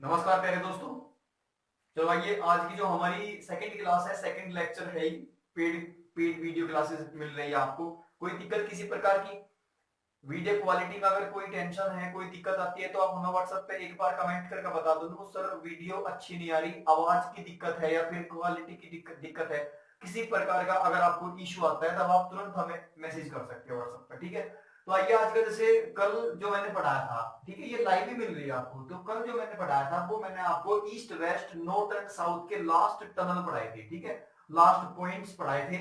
नमस्कार प्यारे दोस्तों। चलो आइए, आज की जो हमारी सेकंड क्लास है, सेकंड लेक्चर है, पेड पेड वीडियो क्लासेस मिल रही है आपको। कोई दिक्कत किसी प्रकार की वीडियो क्वालिटी में अगर कोई टेंशन है, कोई दिक्कत आती है तो आप हमें व्हाट्सएप पे एक बार कमेंट करके बता दो तो सर वीडियो अच्छी नहीं आ रही, आवाज की दिक्कत है या फिर क्वालिटी की दिक्कत है, किसी प्रकार का अगर आपको इश्यू आता है तब आप तुरंत हमें मैसेज कर सकते हो व्हाट्सएप पे। ठीक है, तो आइए आज का जैसे कल जो मैंने पढ़ाया था, ठीक है, ये लाइव ही मिल रही है आपको। तो कल जो मैंने पढ़ाया था वो मैंने आपको east west north and south के लास्ट टनल पढ़ाए थे, ठीक है, लास्ट पॉइंट्स पढ़ाए थे।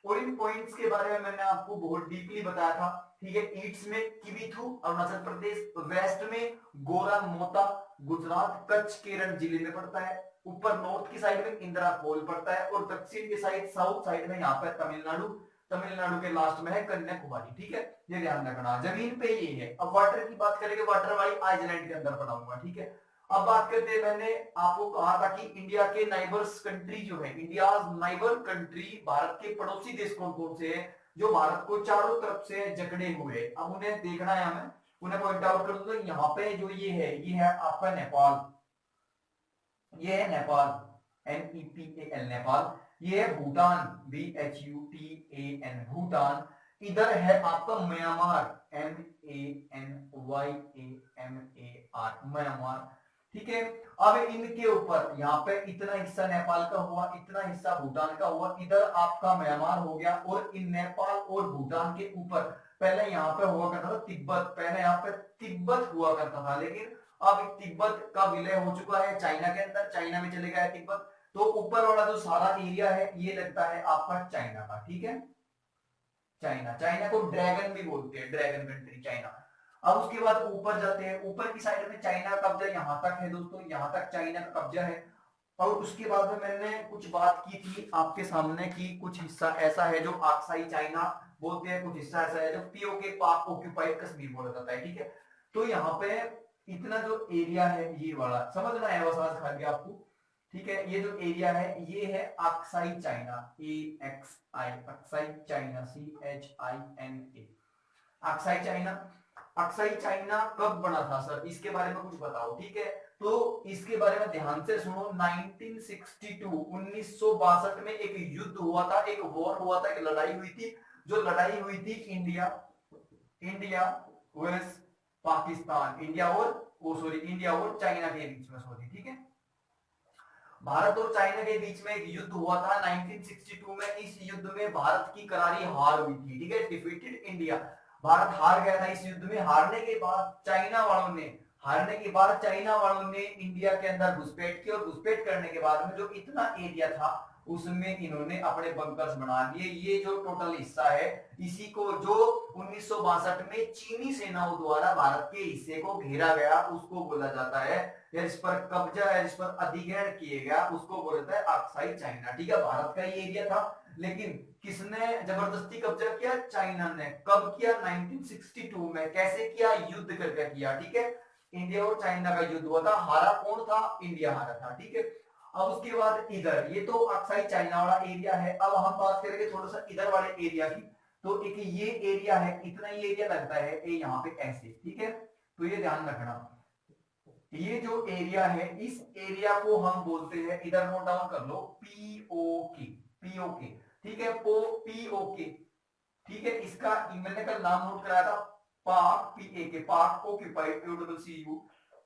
और इन पॉइंट्स के बारे में मैंने आपको बहुत डीपली बताया था। ठीक है, ईस्ट में किबिथु अरुणाचल प्रदेश, वेस्ट में गोरा मोता गुजरात कच्छ केरल जिले में पड़ता है, ऊपर नॉर्थ की साइड में इंदिरा कोल पड़ता है और दक्षिण की साइड साउथ साइड में यहाँ पे तमिलनाडु, तमिलनाडु के लास्ट में है कन्याकुमारी। ठीक है, ये ध्यान रखना। जमीन पे ये है। अब वाटर की बात करेंगे, वाटर वाली आइलैंड के अंदर पढ़ाऊंगा। ठीक है, अब बात करते हैं, मैंने आपको कहा था कि इंडिया के नाइबर्स कंट्री जो है, इंडिया नाइबर कंट्री, भारत के पड़ोसी देश कौन कौन से हैं जो भारत को चारों तरफ से जकड़े हुए। अब उन्हें देखना है हमें, उन्हें पॉइंट आउट कर दूंगा। यहाँ पे जो ये है आपका नेपाल, ये है नेपाल, NEPAL नेपाल। ये है भूटान, BHUTAN भूटान। इधर है आपका म्यांमार, MANYAMAR म्यांमार। ठीक है, अब इनके ऊपर यहाँ पे इतना हिस्सा नेपाल का हुआ, इतना हिस्सा भूटान का हुआ, इधर आपका म्यांमार हो गया। और इन नेपाल और भूटान के ऊपर पहले यहाँ पे हुआ करता था तिब्बत, पहले यहाँ पे तिब्बत हुआ करता था, लेकिन अब तिब्बत का विलय हो चुका है चाइना के अंदर, चाइना में चले गया है तिब्बत। तो ऊपर वाला जो सारा एरिया है ये लगता है आपका चाइना का। ठीक है, चाइना, चाइना को ड्रैगन भी बोलते हैं, ड्रैगन कंट्री चाइना। अब उसके बाद ऊपर जाते हैं, ऊपर की साइड में चाइना का कब्जा यहां तक है दोस्तों, यहां तक चाइना का कब्जा है। और उसके बाद में मैंने कुछ बात की थी आपके सामने कि कुछ हिस्सा ऐसा है जो आक्साई चाइना बोलते हैं, कुछ हिस्सा ऐसा है जो POK पाक ऑक्यूपाइड कश्मीर बोला जाता है। ठीक है, तो यहाँ पे इतना जो एरिया है ये वाला समझना है, बस आज खा गया आपको। ठीक है, ये जो एरिया है ये है Aksai China, AXI Aksai China, CHINA Aksai China. Aksai China कब बना था सर, इसके बारे में कुछ बताओ। ठीक है, तो इसके बारे में ध्यान से सुनो। 1962 में एक युद्ध हुआ था, एक वॉर हुआ था, एक लड़ाई हुई थी। जो लड़ाई हुई थी India India versus Pakistan, India और चाइना के बीच में, सॉरी। ठीक है, भारत और चाइना के बीच में एक युद्ध हुआ था 1962 में। इस युद्ध में भारत की करारी हार हुई थी। ठीक है, डिफीटेड इंडिया, भारत हार गया था इस युद्ध में। हारने के बाद चाइना वालों ने इंडिया के अंदर घुसपैठ की, और घुसपैठ करने के बाद में जो इतना एरिया था उसमें इन्होंने अपने बंकर्स बना लिए। ये जो टोटल हिस्सा है इसी को जो 1962 में चीनी सेनाओं द्वारा भारत के हिस्से को घेरा गया उसको बोला जाता है, या इस पर कब्जा है, इस पर अधिग्रहण किए गया उसको बोलता है अक्साई चाइना। ठीक है, भारत का ये एरिया था, लेकिन किसने जबरदस्ती कब्जा किया? चाइना ने। कब किया? 1962 में। कैसे किया? युद्ध करके किया। ठीक है, इंडिया और चाइना का युद्ध हुआ था, हारा कौन था? इंडिया हारा था। ठीक है, अब उसके बाद इधर ये तो अक्साई चाइना वाला एरिया है। अब हम बात करेंगे थोड़ा सा इधर वाले एरिया की। तो एक ये एरिया है, इतना ही एरिया लगता है ये यहाँ पे ऐसे। ठीक है, तो ये ध्यान रखना, ये जो एरिया है इस एरिया को हम बोलते हैं, इधर नोट डाउन कर लो, POK। POK, ठीक है, POK। ठीक है, इसका मैंने कल नाम नोट कराया था, पाक, PAK पाक ऑक्यूपाइड,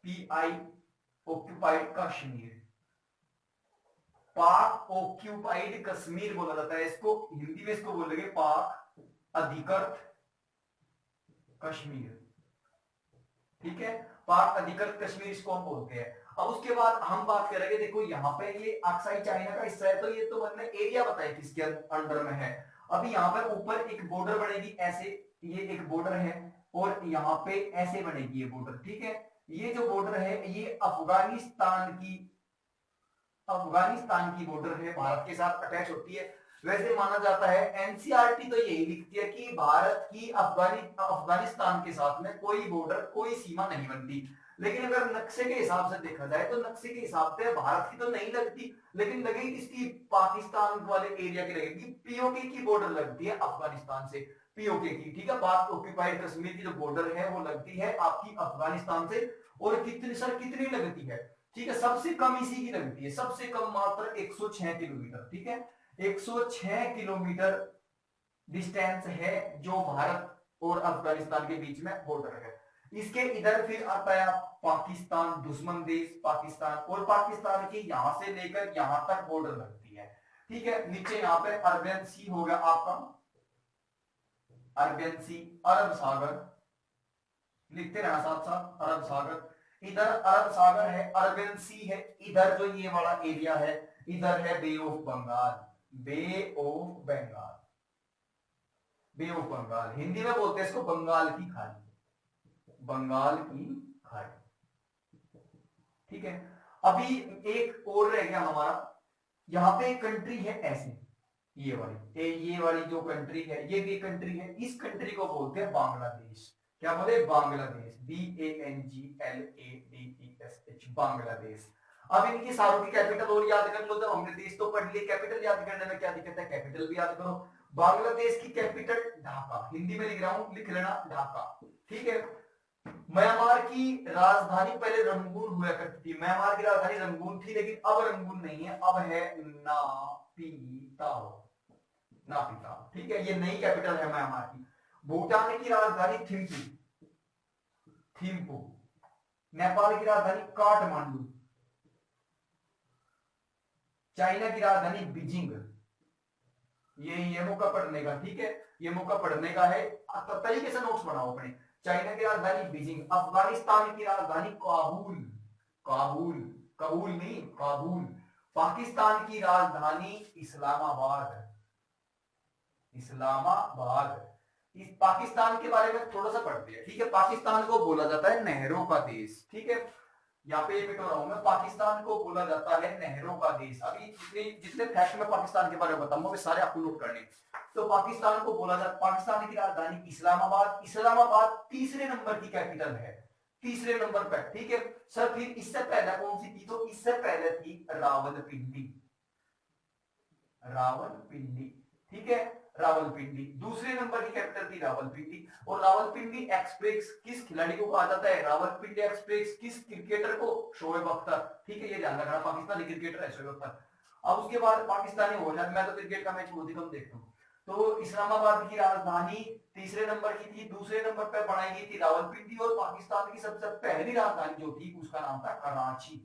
PI ऑक्यूपाइड कश्मीर, पाक ऑक्यूपाइड कश्मीर बोला जाता है इसको। हिंदी में इसको बोलेंगे पाक अधिकृत कश्मीर। ठीक है, पाक अधिकृत कश्मीर इसको हम बोलते हैं। अब उसके बाद हम बात करेंगे, देखो यहाँ पे ये अक्साई चाइना का हिस्सा है, तो ये तो मैंने एरिया बताया किसके अंडर में है। अभी यहाँ पर ऊपर एक बॉर्डर बनेगी ऐसे, ये एक बॉर्डर है, और यहाँ पे ऐसे बनेगी ये बॉर्डर। ठीक है, ये जो बॉर्डर है ये अफगानिस्तान की बॉर्डर है, भारत के साथ अटैच होती है। वैसे माना जाता है, NCERT तो यही लिखती है कि भारत की अफगानिस्तान के साथ में कोई बॉर्डर, कोई सीमा नहीं बनती। लेकिन अगर नक्शे के हिसाब से देखा जाए तो नक्शे के हिसाब से भारत की तो नहीं लगती, लेकिन लगेगी किसकी? पाकिस्तान वाले एरिया की लगेगी, POK की बॉर्डर लगती है अफगानिस्तान से, POK की। ठीक है, पाक ऑक्यूपाइड कश्मीर की जो बॉर्डर है वो लगती है आपकी अफगानिस्तान से। और कितनी लगती है? ठीक है, सबसे कम इसी की लगती है, सबसे कम मात्र 106 किलोमीटर, ठीक है, 106 किलोमीटर डिस्टेंस है जो भारत और अफगानिस्तान के बीच में बॉर्डर है। इसके इधर फिर आता है पाकिस्तान, दुश्मन देश पाकिस्तान, और पाकिस्तान की यहां से लेकर यहां तक बॉर्डर लगती है, ठीक है। नीचे यहाँ पे अरबियन सी हो गया आपका, अरबियन सी, अरब सागर लिखते रहना साथ साथ, अरब सागर, इधर अरब सागर है, अरबियन सी है, इधर जो ये वाला एरिया है इधर है Bay of Bengal, Bay of Bengal, Bay of Bengal, Hindi में बोलते हैं इसको बंगाल की खाड़ी, बंगाल की खाड़ी, ठीक है। अभी एक और रह गया हमारा, यहां पे एक कंट्री है ऐसे, ये वाली जो कंट्री है ये भी कंट्री है, इस कंट्री को बोलते हैं बांग्लादेश। क्या बोले? बांग्लादेश, BANGLADESH, बांग्लादेश। अब इनकी सारों की कैपिटल और याद कर लो, तो हमने देश तो पढ़ लिया, कैपिटल याद करने में क्या दिक्कत है, कैपिटल भी याद करो। बांग्लादेश की कैपिटल ढाका, हिंदी में लिख रहा हूं, लिख लेना ढाका, ठीक है। म्यांमार की राजधानी पहले रंगून हुआ करती थी, म्यांमार की राजधानी रंगून थी, लेकिन अब रंगून नहीं है, अब है नापिताओ, नापिताओ, ठीक है, ये नई कैपिटल है म्यांमार की। भूटान की राजधानी थिम्पू, थिम्पू। नेपाल की राजधानी काठमांडू, चाइना की राजधानी बीजिंग। ये मौका पढ़ने का, ठीक है, ये मौका पढ़ने का है, तरीके से नोट्स बनाओ अपने। चाइना की राजधानी बीजिंग, अफगानिस्तान की राजधानी काबुल, काबुल, काबुल नहीं काबुल। पाकिस्तान की राजधानी इस्लामाबाद, इस्लामाबाद। इस पाकिस्तान के बारे में थोड़ा सा पढ़ते हैं, ठीक है। पाकिस्तान को बोला जाता है नहरों का देश, ठीक है, यहाँ पे ये मिट रहा हूं मैं, पाकिस्तान को बोला जाता है नहरों का देश। अभी जितने जितने फैक्ट में पाकिस्तान के बारे में बताऊंगा वे सारे आपको नोट करने। तो पाकिस्तान को बोला जाता, पाकिस्तान की राजधानी इस्लामाबाद, इस्लामाबाद तीसरे नंबर की कैपिटल है, तीसरे नंबर पर, ठीक है सर। फिर इससे पहले कौन सी थी? तो इससे पहले थी रावलपिंडी, रावलपिंडी, ठीक है, रावलपिंडी दूसरे नंबर की कैपिटल थी रावलपिंडी। और रावलपिंडी एक्सप्रेस किस खिलाड़ी को कहा जाता है? रावलपिंडी एक्सप्रेस किस क्रिकेटर को? शोएब अख्तर, ठीक है, ये ध्यान रखना, पाकिस्तानी क्रिकेटर है शोएब अख्तर। अब उसके बाद पाकिस्तानी हो जाए, मैं तो क्रिकेट का मैच बहुत ही कम देखता हूँ। तो इस्लामाबाद की राजधानी तीसरे नंबर की थी, दूसरे नंबर पर बनाई गई थी रावलपिंडी, और पाकिस्तान की सबसे पहली राजधानी जो थी उसका नाम था कराची,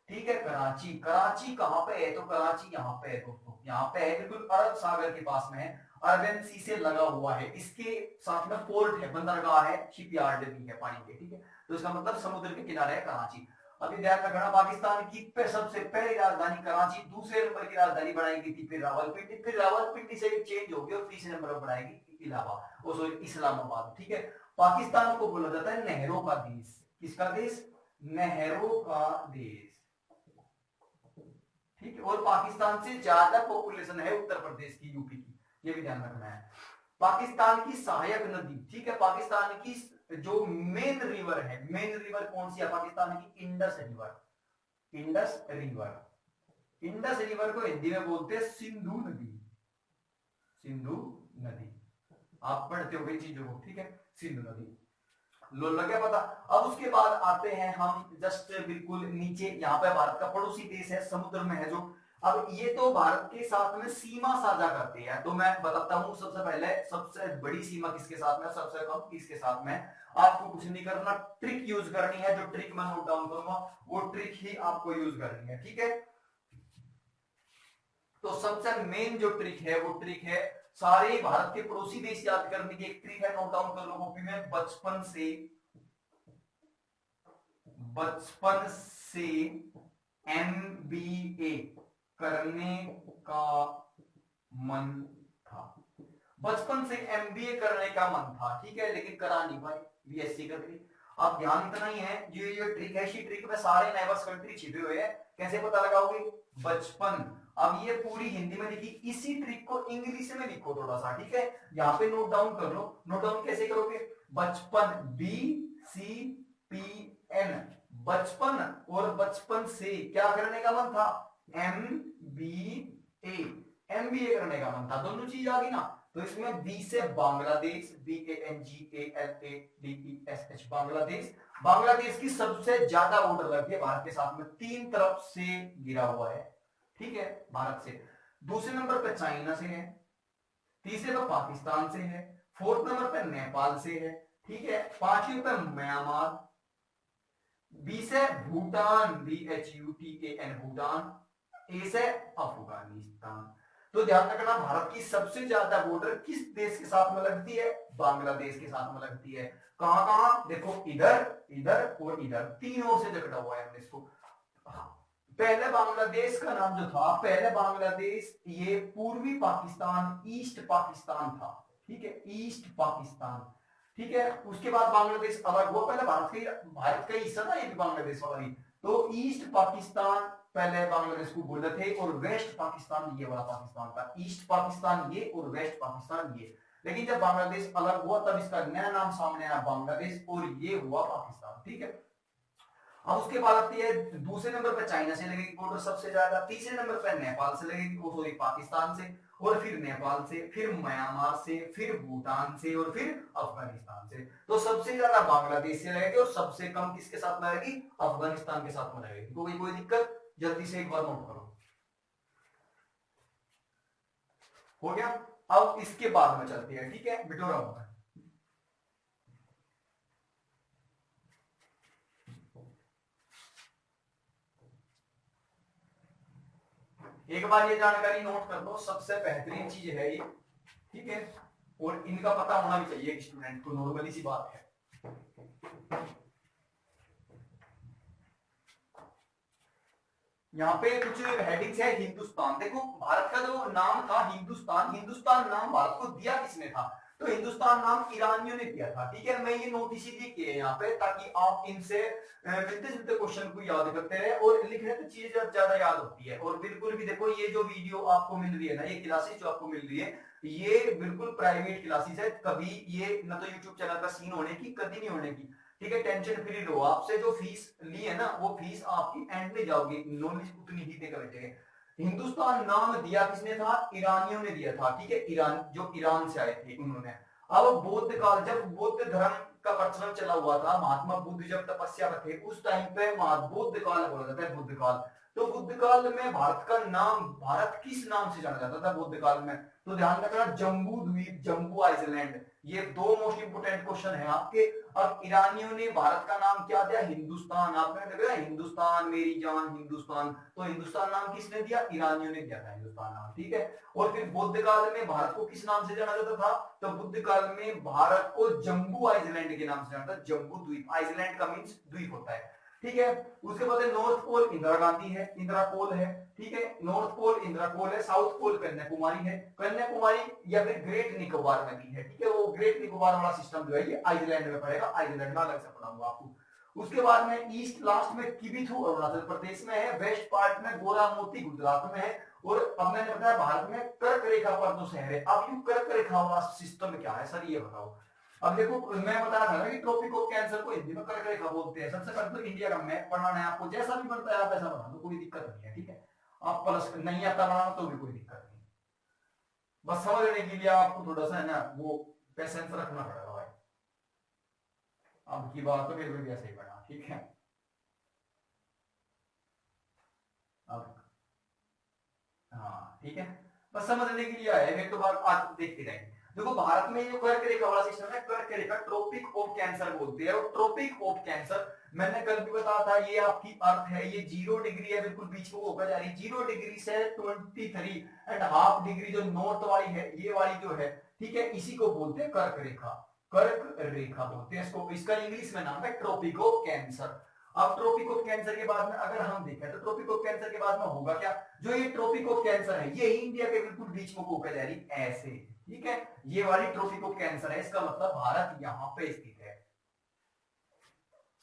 ठीक है, कराची। कराची कहां पे है? तो कराची यहाँ पे है दोस्तों, यहाँ पे है, बिल्कुल अरब सागर के पास में है, अरबियन सी से लगा हुआ है, इसके साथ में पोर्ट है, बंदरगाह है, शिपयार्ड भी है पानी के, ठीक है। तो इसका मतलब समुद्र के किनारे है कराची। अभी ध्यान रखना, पाकिस्तान की सबसे पहली राजधानी कराची, दूसरे नंबर की राजधानी बनाई गई थी फिर रावलपिंडी, फिर रावलपिंडी से चेंज होगी और तीसरे नंबर पर बनाएगी इलाहाबाद, इस्लामाबाद, ठीक है। पाकिस्तान को बोला जाता है नहरों का देश, किसका देश? नहरों का देश, ठीक है। और पाकिस्तान से ज्यादा पॉपुलेशन है उत्तर प्रदेश की, यूपी की, ये भी ध्यान रखना है। पाकिस्तान की सहायक नदी, ठीक है, पाकिस्तान की जो मेन रिवर है, मेन रिवर कौन सी है पाकिस्तान की? Indus river, Indus river. Indus river को हिंदी में बोलते हैं सिंधु नदी, सिंधु नदी, आप पढ़ते हो चीजों को, ठीक है, सिंधु नदी, लो लगे पता। अब उसके बाद आते हैं हम जस्ट बिल्कुल नीचे, यहाँ पे भारत का पड़ोसी देश है, समुद्र में है जो। अब ये तो भारत के साथ में सीमा साझा करते हैं, तो मैं बताता हूँ सबसे पहले सबसे बड़ी सीमा किसके साथ में, सबसे कम किसके साथ में। आपको कुछ नहीं करना, ट्रिक यूज करनी है, जो ट्रिक मैं नोट डाउन करूंगा वो ट्रिक ही आपको यूज करनी है, ठीक है। तो सबसे मेन जो ट्रिक है वो ट्रिक है सारे भारत के पड़ोसी देश याद करने की एक ट्रिक है, नोट डाउन कर लो कॉपी में। बचपन से MBA करने का मन था, बचपन से MBA करने का मन था, ठीक है, लेकिन करा नहीं भाई, BSc कर ली। अब ध्यान इतना ही है, ये ट्रिक है, इसी ट्रिक में सारे नेबर्स कंट्री छिपे हुए हैं, कैसे पता लगाओगे? बचपन। अब ये पूरी हिंदी में लिखी, इसी ट्रिक को इंग्लिश में लिखो थोड़ा सा, ठीक है, यहाँ पे नोट डाउन कर लो। नोट डाउन कैसे करोगे? बचपन, BCPN, बचपन, और बचपन से क्या करने का मन था? MBA, MBA करने का मन था, दोनों चीज आ गई ना। तो इसमें बी से बांग्लादेश, BANGALADESH, बांग्लादेश। बांग्लादेश की सबसे ज्यादा बॉर्डर लगती है भारत के साथ में, 3 तरफ से घिरा हुआ है, ठीक है, भारत से। दूसरे नंबर पे चाइना से है, तीसरे पे पाकिस्तान से है, फोर्थ नंबर पे नेपाल से है, ठीक है, पांचवी पे म्यांमार, बी से भूटान, BHUTAN, भूटान, ए से अफगानिस्तान। तो ध्यान रखना, भारत की सबसे ज्यादा बॉर्डर किस देश के साथ में लगती है? बांग्लादेश के साथ में लगती है। कहां कहां देखो, इधर, इधर और इधर, तीनों से जकड़ा हुआ है हमने इसको। पहले बांग्लादेश का नाम जो था, पहले बांग्लादेश ये पूर्वी पाकिस्तान, ईस्ट पाकिस्तान था, ठीक है, ईस्ट पाकिस्तान, ठीक है। उसके बाद बांग्लादेश अलग हुआ, पहले भारत का हिस्सा था ये भी, बांग्लादेश वाला भी। तो ईस्ट पाकिस्तान पहले बांग्लादेश को बोलते थे, और वेस्ट पाकिस्तान ये वाला पाकिस्तान था। ईस्ट पाकिस्तान ये और वेस्ट पाकिस्तान ये। लेकिन जब बांग्लादेश अलग हुआ तब इसका नया नाम सामने आया, बांग्लादेश, और ये हुआ पाकिस्तान, ठीक है। अब उसके बाद आती है, दूसरे नंबर पर चाइना से लगेगी बॉर्डर सबसे ज्यादा, तीसरे नंबर पर नेपाल से लगेगी, सॉरी पाकिस्तान से, और फिर नेपाल से, फिर म्यांमार से, फिर भूटान से, और फिर अफगानिस्तान से। तो सबसे ज्यादा बांग्लादेश से लगेगी और सबसे कम किसके साथ में लगेगी? अफगानिस्तान के साथ में लगेगी। कोई दिक्कत? जल्दी से एक बार नोट करो। हो गया? अब इसके बाद में चलती है, ठीक है, बिटोरा होगा। एक बार ये जानकारी नोट कर लो, सबसे बेहतरीन चीज है ये, ठीक है, और इनका पता होना भी चाहिए स्टूडेंट को, नॉर्मली सी बात है। यहाँ पे कुछ हेडिंग्स है। हिंदुस्तान, देखो भारत का जो नाम था हिंदुस्तान, हिंदुस्तान नाम भारत को दिया किसने था? तो हिंदुस्तान नाम ईरानियों ने दिया था, ठीक है। मैं ये नोटिस ही किए यहाँ पे, ताकि आप इनसे मिलते जुलते क्वेश्चन को याद करते रहे, और लिखने तो चीजें ज्यादा याद होती है। और बिल्कुल भी देखो, ये जो वीडियो आपको मिल रही है ना, ये क्लासेस जो आपको मिल रही है, ये बिल्कुल प्राइवेट क्लासेस है। कभी ये ना तो यूट्यूब चैनल का सीन होने की, कभी नहीं होने की, ठीक है। टेंशन फ्री रहो, आपसे जो फीस ली है ना, वो फीस आपकी एंड में जाओगी, नॉलेज उतनी ही देकर बैठेंगे। हिंदुस्तान नाम दिया किसने था? ईरानियों ने दिया था, ठीक है, ईरान, जो ईरान से आए थे उन्होंने। अब बौद्ध काल, जब बौद्ध धर्म का प्रचलन चला हुआ था, महात्मा बुद्ध जब तपस्या में थे, उस टाइम पे बुद्ध काल बोला जाता है, बुद्ध काल। तो बुद्ध काल में भारत का नाम, भारत किस नाम से जाना जाता था बुद्ध काल में? तो ध्यान रखना, जम्बू द्वीप, जम्बू आइलैंड, ये दो मोस्ट इंपोर्टेंट क्वेश्चन है आपके। अब ईरानियों ने भारत का नाम क्या दिया? हिंदुस्तान। आपने देखा हिंदुस्तान मेरी जान हिंदुस्तान, तो हिंदुस्तान नाम किसने दिया? ईरानियों ने दिया था हिंदुस्तान नाम, ठीक है। और फिर बुद्ध काल में भारत को किस नाम से जाना जाता था? तो बुद्ध काल में भारत को जम्बू आइलैंड के नाम से जाना था, जम्बू द्वीप। आइलैंड का मीन्स द्वीप होता है, ठीक है। उसके बाद नॉर्थ पोल इंदिरा गांधी है, इंदिरा पोल है, ठीक है, नॉर्थ पोल इंदिरा पोल है, साउथ पोल कन्याकुमारी है, कन्याकुमारी या फिर ग्रेट निकोबार में भी है, ठीक है। वो ग्रेट निकोबार वाला सिस्टम जो है ये आइलैंड में पड़ेगा, आइलैंड में अलग से पढ़ाऊंगा आपको। उसके बाद में ईस्ट लास्ट में किबिथु अरुणाचल प्रदेश में है, वेस्ट पार्ट में गोरामोती गुजरात में है, और अब मैंने बताया भारत में कर्क रेखा पर जो शहर है। अब ये कर्क रेखा वाला सिस्टम क्या है सर, ये बताओ। अब देखो, मैं बता रहा था ना कि ट्रॉपिक ऑफ कैंसर को हिंदी में कर्क रेखा बोलते हैं। सबसे पहले तो इंडिया का मैप बनाना है आपको, जैसा भी बनता है आप ऐसा बना दो, कोई दिक्कत नहीं है, ठीक है। आप प्लस नहीं आता बनाना तो भी कोई दिक्कत नहीं, बस समझने के लिए आपको थोड़ा सा है ना वो पेशेंस रखना पड़ेगा भाई। अब की बात तो फिर भी ऐसे ही बना, ठीक है। अब हाँ ठीक है, बस समझने के लिए आया, फिर तो बात आज देखते रहेंगे। देखो भारत में जो कर्क रेखा वाला सिस्टम है, कर्क रेखा ट्रॉपिक ऑफ कैंसर बोलते हैं। और ट्रॉपिक ऑफ कैंसर मैंने कल भी बताया था, ये आपकी अर्थ है, ये 0 डिग्री है, बिल्कुल बीच को होकर जा रही है। 0 डिग्री से 23.5 डिग्री जो नॉर्थ वाली है, ये वाली जो है, ठीक है, इसी को बोलते हैं कर्क रेखा, कर्क रेखा बोलते हैं इसको। इसका इंग्लिश में नाम है ट्रॉपिक ऑफ कैंसर। अब ट्रॉपिक ऑफ कैंसर के बाद में अगर हम देखें तो ट्रॉपिक ऑफ कैंसर के बाद में होगा क्या? जो ये ट्रॉपिक ऑफ कैंसर है, ये इंडिया के बिल्कुल बीच में होकर जा रही ऐसे, ठीक है। ये वाली ट्रॉपिक ऑफ कैंसर है, इसका मतलब भारत यहां पे स्थित है,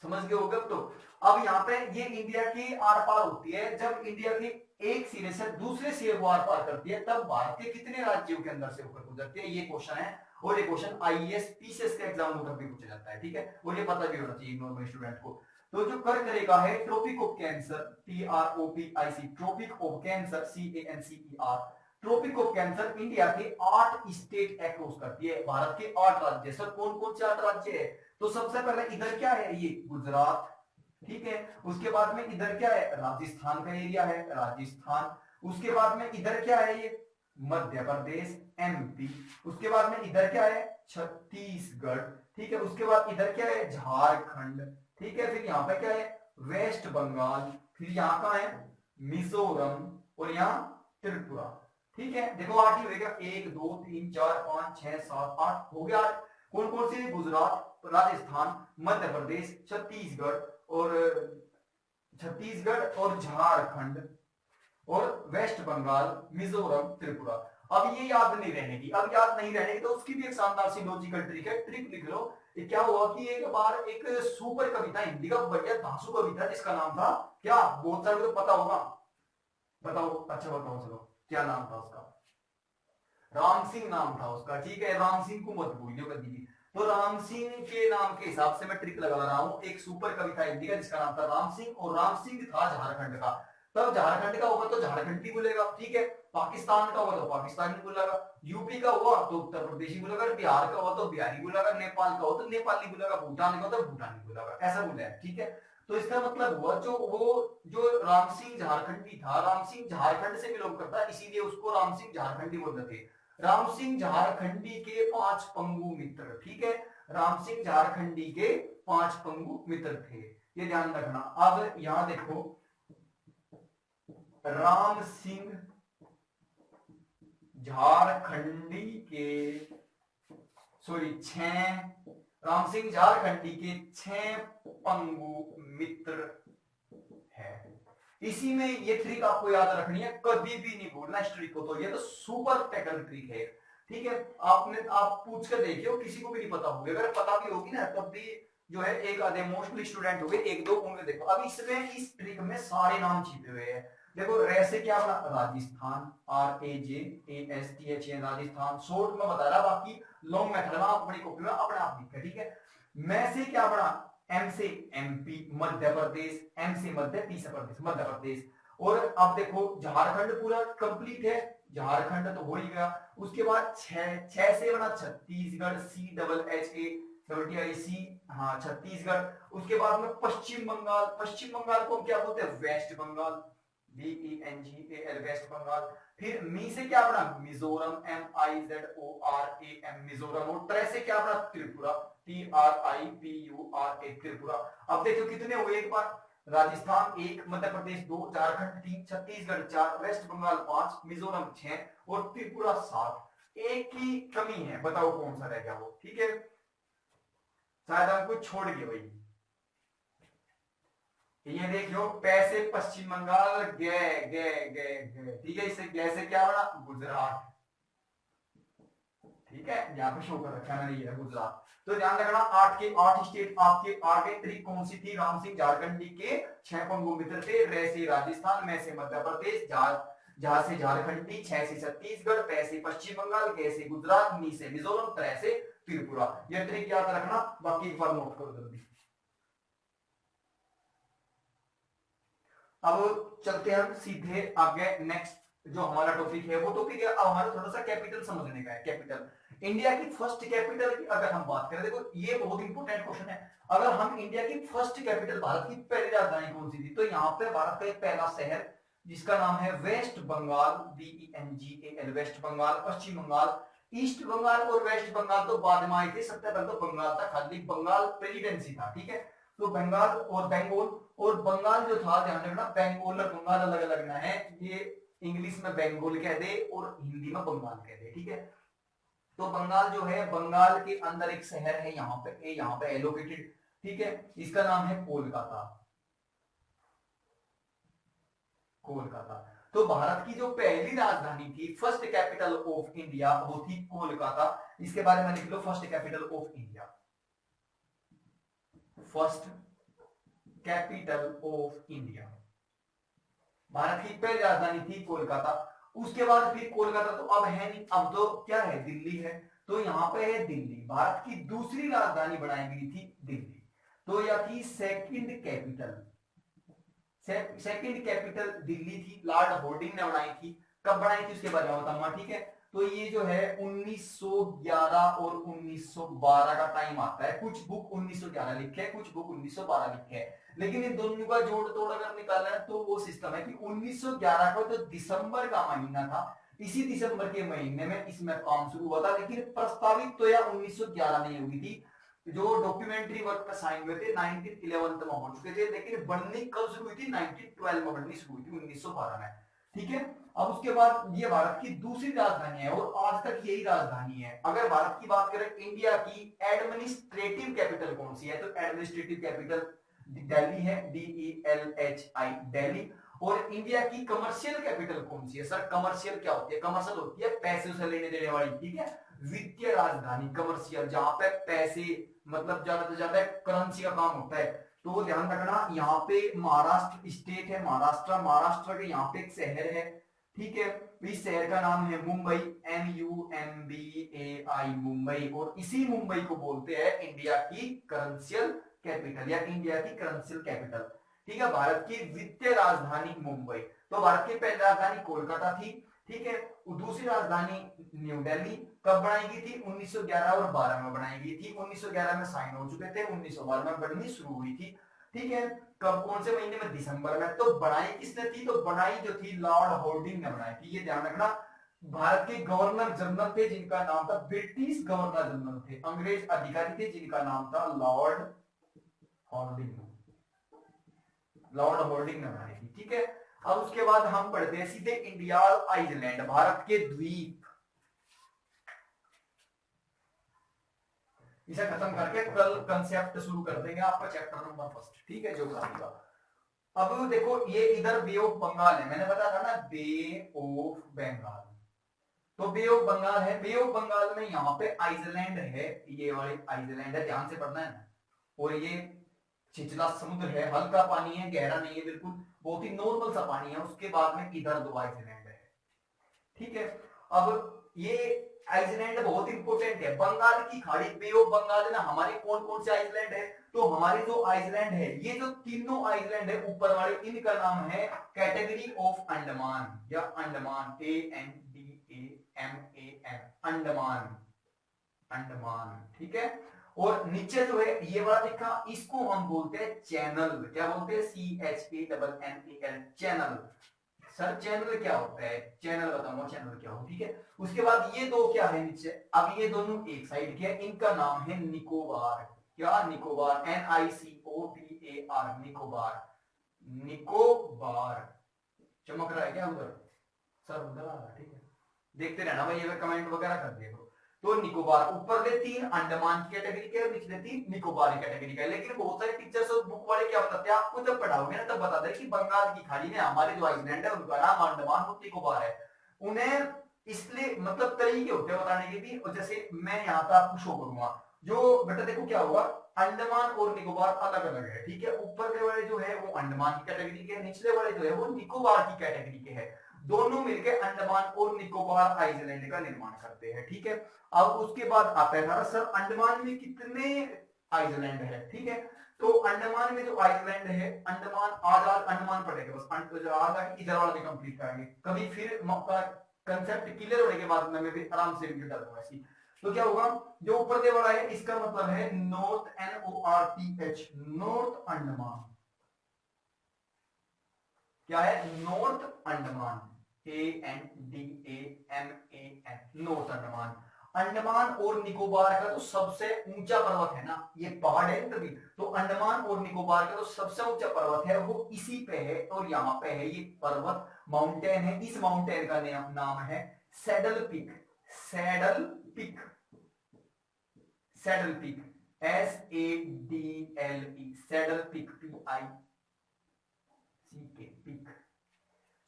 समझ गए होगा। तो अब यहाँ पे ये इंडिया की आर पार होती है, जब इंडिया के एक सिरे से दूसरे सिरे को आर पार करती है, तब भारत के कितने राज्यों के अंदर से होकर गुजरती है, ये क्वेश्चन है। और ये क्वेश्चन आईएएस पीसीएस के एग्जाम में भी पूछा जाता है, ठीक है, और ये पता भी होना चाहिए नॉर्मल स्टूडेंट को। तो जो कर्क रेखा है, Tropic of Cancer, TROPIC, Tropic of Cancer, CANCER, Tropic of Cancer India के 8 स्टेट एक्रोस करती है, भारत के 8 राज्य। सर कौन कौन से 8 राज्य है? तो सबसे पहले इधर क्या है, ये गुजरात, ठीक है। उसके बाद में इधर क्या है, राजस्थान का एरिया है, राजस्थान। उसके बाद में इधर क्या है, ये मध्य प्रदेश, एमपी। उसके बाद में इधर क्या है, छत्तीसगढ़, ठीक है। उसके बाद इधर क्या है, झारखंड, ठीक है। फिर यहाँ पे क्या है, वेस्ट बंगाल। फिर यहाँ का है मिजोरम, और यहाँ त्रिपुरा, ठीक है। देखो 8 ही हो गया, 1 2 3 4 5 6 7 8 हो गया 8। कौन कौन से, गुजरात, राजस्थान, मध्य प्रदेश, छत्तीसगढ़ और झारखंड और वेस्ट बंगाल, मिजोरम, त्रिपुरा। अब ये याद नहीं रहेगी, अब याद नहीं रहेगी तो उसकी भी एक शानदार सी लॉजिकल ट्रिक है, ट्रिक लिख लो। ये क्या हुआ कि एक बार एक सुपर कवि था, हिंदी का बढ़िया धांसू कवि था, जिसका नाम था क्या, बहुत सारे को पता होगा, बताओ, अच्छा बताओ, चलो क्या नाम था उसका? राम सिंह नाम था उसका, ठीक है। राम सिंह को मत भूलियो कभी भी। तो राम सिंह के नाम के हिसाब से मैं ट्रिक लगा रहा हूं, एक सुपर कवि था हिंदी का जिसका नाम था राम सिंह, और राम सिंह था झारखंड का। तब झारखंड का होगा तो झारखंडी बोलेगा, ठीक है। पाकिस्तान का होगा तो पाकिस्तानी बोलेगा, यूपी का हुआ तो उत्तर प्रदेशी बोलेगा, बिहार का हुआ तो बिहारी बोलेगा, नेपाल का हो तो नेपाली बोलेगा, भूटान का हो तो भूटानी बोलेगा, ऐसा बोला है, ठीक है। तो इसका मतलब हुआ जो राम सिंह झारखंडी था, राम सिंह झारखंड से बिलोंग करता है, इसीलिए उसको राम सिंह झारखंडी बोलते थे। राम सिंह झारखंडी के 5 पंगु मित्र, ठीक है। राम सिंह झारखंडी के 5 पंगु मित्र थे, ये ध्यान रखना। अब यहां देखो, राम सिंह झारखंडी के, सॉरी 6, राम सिंह झारखंडी के 6 पंगु मित्र है। इसी में ये ट्रिक आपको याद रखनी है, कभी भी नहीं भूलना इस ट्रिक को। तो ये तो सुपर टैकल ट्रिक है, ठीक है। आप पूछ कर देखियो, किसी को भी नहीं पता होगी, अगर पता भी होगी ना तब भी जो है एक आधे मोस्टली स्टूडेंट हो गए, एक दो होंगे। देखो अब इसमें इस ट्रिक में सारे नाम छिपे हुए हैं। देखो रे से क्या बना, राजस्थान, RAJASTHN, राजस्थान शॉर्ट में बता रहा, बाकी लॉन्ग मेथड में आप अपनी कॉपी में अपने आप लिखा, ठीक है। मैं से क्या बना, एम से MP मध्य प्रदेश, एम से मध्य, पी से प्रदेश, मध्य प्रदेश। और अब देखो झारखंड पूरा कंप्लीट है, झारखंड तो हो ही गया। उसके बाद 6 से बना छत्तीसगढ़, CHHA हाँ छत्तीसगढ़। उसके बाद में पश्चिम बंगाल, पश्चिम बंगाल को क्या बोलते हैं, वेस्ट बंगाल, BENGAL, वेस्ट बंगाल। फिर मी से क्या बना, मिजोरम, MIZORAM, मिजोरम। और ट्रे से क्या बना, त्रिपुरा, TRIPURA, त्रिपुरा। अब देखो कितने हुए, एक बार राजस्थान 1, मध्य प्रदेश 2, झारखंड 3, छत्तीसगढ़ 4, वेस्ट बंगाल 5, मिजोरम 6 और त्रिपुरा 7। एक ही कमी है, बताओ कौन सा रह गया वो, ठीक है। शायद हम कुछ छोड़ गए भाई। ये देखियो, पैसे पश्चिम बंगाल गए गए गए गए, ठीक है। इससे गए से क्या बना, गुजरात, ठीक है। यहाँ पे शो कर रखा है मैंने, ये गुजरात। तो ध्यान रखना, 8 के 8 स्टेट आपके आगे। ट्रिक कौन सी थी, राम सिंह झारखंडी के 6 पंगु मित्र थे। रे से राजस्थान, मैं से मध्य प्रदेश, जहां से झारखंडी, 6 से छत्तीसगढ़, पै से पश्चिम बंगाल, कै से गुजरात, मी से मिजोरम, त्रै से त्रिपुरा। यह ट्रिक याद रखना, बाकी एक बार नोट करो जल्दी। अब चलते हैं हम सीधे आगे, नेक्स्ट जो हमारा टॉपिक है वो टॉपिक है, अब हमारा थोड़ा सा कैपिटल समझने का है। कैपिटल, इंडिया की फर्स्ट कैपिटल की अगर हम बात करें, देखो ये बहुत इंपॉर्टेंट क्वेश्चन है। अगर हम इंडिया की फर्स्ट कैपिटल, भारत की पहली राजधानी कौन सी थी, तो यहाँ पे भारत का एक पहला शहर जिसका नाम है West Bengal, BENGAL, waste Bengal. पश्चिम बंगाल, ईस्ट बंगाल और वेस्ट बंगाल तो बाद में आए थे, सबसे पहले तो बंगाल था, खाली बंगाल प्रेसिडेंसी था, ठीक है। तो बंगाल और बंगाल, और बंगाल जो था, ध्यान रखना बंगाल और बंगाल अलग अलग ना है, ये इंग्लिश में बंगाल कह दे और हिंदी में बंगाल कह दे, ठीक है। तो बंगाल जो है, बंगाल के अंदर एक शहर है यहाँ पे एलोकेटेड, ठीक है। इसका नाम है कोलकाता, कोलकाता। तो भारत की जो पहली राजधानी थी, फर्स्ट कैपिटल ऑफ इंडिया, वो थी कोलकाता। इसके बारे में लिख लो, first capital of India, first capital of India, Bharat की पहली राजधानी थी कोलकाता। उसके बाद फिर कोलकाता तो अब है नहीं, अब तो क्या है, दिल्ली है। तो यहां पे है दिल्ली, भारत की दूसरी राजधानी बनाई गई थी दिल्ली। तो यह थी second capital, second capital Delhi थी, लॉर्ड हार्डिंग ने बनाई थी। कब बनाई थी उसके बारे में बताऊंगा, ठीक है। तो ये जो है 1911 और 1912 का टाइम आता है। कुछ बुक 1911 लिखे है, कुछ बुक 1912 लिखे है, लेकिन इन दोनों का जोड़ तोड़ अगर निकालना है तो वो सिस्टम है कि 1911 का तो दिसंबर का महीना था, इसी दिसंबर के महीने में इसमें काम शुरू हुआ था, लेकिन प्रस्तावित तो यह 1911 नहीं हुई थी। जो डॉक्यूमेंट्री वर्क पे साइन हुए थे 1911 में हो चुके थे, लेकिन बननी कब शुरू हुई थी, 1912 में बननी शुरू हुई थी, 1912 में, ठीक है। अब उसके बाद ये भारत की दूसरी राजधानी है और आज तक यही राजधानी है। अगर भारत की बात करें, इंडिया की एडमिनिस्ट्रेटिव कैपिटल कौन सी है, तो एडमिनिस्ट्रेटिव कैपिटल दिल्ली है, DELHI, दिल्ली। और इंडिया की कमर्शियल कैपिटल कौन सी है, सर कमर्शियल क्या होती है, कमर्शियल होती है पैसे से लेने देने वाली, ठीक है। वित्तीय राजधानी कमर्शियल, जहां पे पैसे मतलब ज्यादा से ज्यादा करेंसी का काम होता है। तो ध्यान रखना, यहाँ पे महाराष्ट्र स्टेट है, महाराष्ट्र, महाराष्ट्र के यहाँ पे एक शहर है, ठीक है। इस शहर का नाम है मुंबई, MUMBAI, मुंबई। और इसी मुंबई को बोलते हैं इंडिया की करेंशियल कैपिटल या इंडिया की करेंशियल कैपिटल, ठीक है। भारत की वित्तीय राजधानी मुंबई। तो भारत की पहली राजधानी कोलकाता थी, ठीक है। दूसरी राजधानी न्यू दिल्ली। कब बनाई गई थी, 1911 और 12 में बनाई गई थी। 1911 में साइन हो चुके थे, 1912 में बननी शुरू हुई थी, ठीक है। कब, कौन से महीने में, दिसंबर में। तो बनाई किसने थी, तो बनाई जो थी लॉर्ड हॉर्डिंग ने बनाई थी, ये ध्यान रखना। भारत के गवर्नर जनरल थे जिनका नाम था, ब्रिटिश गवर्नर जनरल थे, अंग्रेज अधिकारी थे जिनका नाम था लॉर्ड हॉर्डिंग, लॉर्ड हॉर्डिंग ने बनाई थी, ठीक है। अब उसके बाद हम पढ़ते हैं सीधे इंडिया आइलैंड, भारत के द्वीप। इसे खत्म करके कल कंसेप्ट शुरू कर देंगे आपका चैप्टर नंबर फर्स्ट, ठीक है, ज्योग्राफी का। अब देखो ये इधर बे ऑफ बंगाल है, मैंने बताया था ना बे ऑफ बंगाल, तो बे ऑफ बंगाल है। बे ऑफ बंगाल में यहाँ पे आइसलैंड है, ये वाली आइसलैंड है, ध्यान से पढ़ना है ना। और ये छिछला समुद्र है, हल्का पानी है, गहरा नहीं है बिल्कुल, बहुत ही नॉर्मल सा पानी है। उसके बाद में इधर दो आइसलैंड है, ठीक है। अब ये आइसलैंड बहुत इंपॉर्टेंट है, बंगाल की खाड़ी, बे ऑफ बंगाल में हमारे कौन कौन से आइसलैंड है, तो हमारे जो आइसलैंड है, ये जो तीनों आइसलैंड है ऊपर वाले, इनका नाम है कैटेगरी ऑफ अंडमान या अंडमान, ANDAMAN, अंडमान, अंडमान, ठीक है। और नीचे जो है ये वाला देखा, इसको हम बोलते हैं चैनल, क्या बोलते हैं, CHANNAL, चैनल। सर चैनल क्या होता है, चैनल बताऊंगा चैनल क्या हो, ठीक है। उसके बाद ये दो क्या है नीचे, अब ये दोनों एक साइड के, इनका नाम है निकोबार, क्या, निकोबार, NICOBAR, निकोबार, निकोबार। चमक रहा है क्या उधर, सर उधर आ रहा है, ठीक है, देखते रहना भाई, अगर कमेंट वगैरह कर दिया करो। तो निकोबार, ऊपर ले तीन अंडमान की कैटेगरी के और निचले तीन निकोबार की कैटेगरी का। लेकिन बहुत सारे टीचर्स और बुक वाले क्या बताते हैं आपको, जब पढ़ाओगे ना तब बता दे कि बंगाल की खाड़ी में हमारे जो आइलैंड है उनका नाम अंडमान और निकोबार है। उन्हें इसलिए मतलब तरीके होते हैं बताने के भी, और जैसे मैं यहाँ पे आपको शो करूंगा, जो बेटा देखो क्या होगा, अंडमान और निकोबार अलग अलग है, ठीक है। ऊपर वाले जो है वो अंडमान की कैटेगरी के, निचले वाले जो है वो निकोबार की कैटेगरी के है। दोनों मिलकर अंडमान और निकोबार आइलैंड का निर्माण करते हैं, ठीक है। अब उसके बाद आता है सर अंडमान में कितने आइलैंड है, ठीक है। तो अंडमान में जो आइलैंड है, अंडमान, आज अंडमान पढ़ेंगे बस, आज इधर वाला भी कंप्लीट करेंगे कभी, फिर मौका कंसेप्ट क्लियर होने के बाद में मैं भी आराम से रिव्यू डालूंगा इसकी। तो क्या होगा, जो ऊपर दे वाला है इसका मतलब है नॉर्थ, NORTH, नॉर्थ अंडमान, क्या है, north Andaman, ANDAMAN, north Andaman. Andaman और निकोबार का तो सबसे ऊंचा पर्वत है ना, ये पहाड़ है तभी, तो अंडमान और निकोबार का तो सबसे ऊंचा पर्वत है वो इसी पे है, और यहाँ पे है ये पर्वत, माउंटेन है। इस माउंटेन का नाम है saddle peak, saddle peak, saddle peak, SADLE, saddle peak, PICK, peak,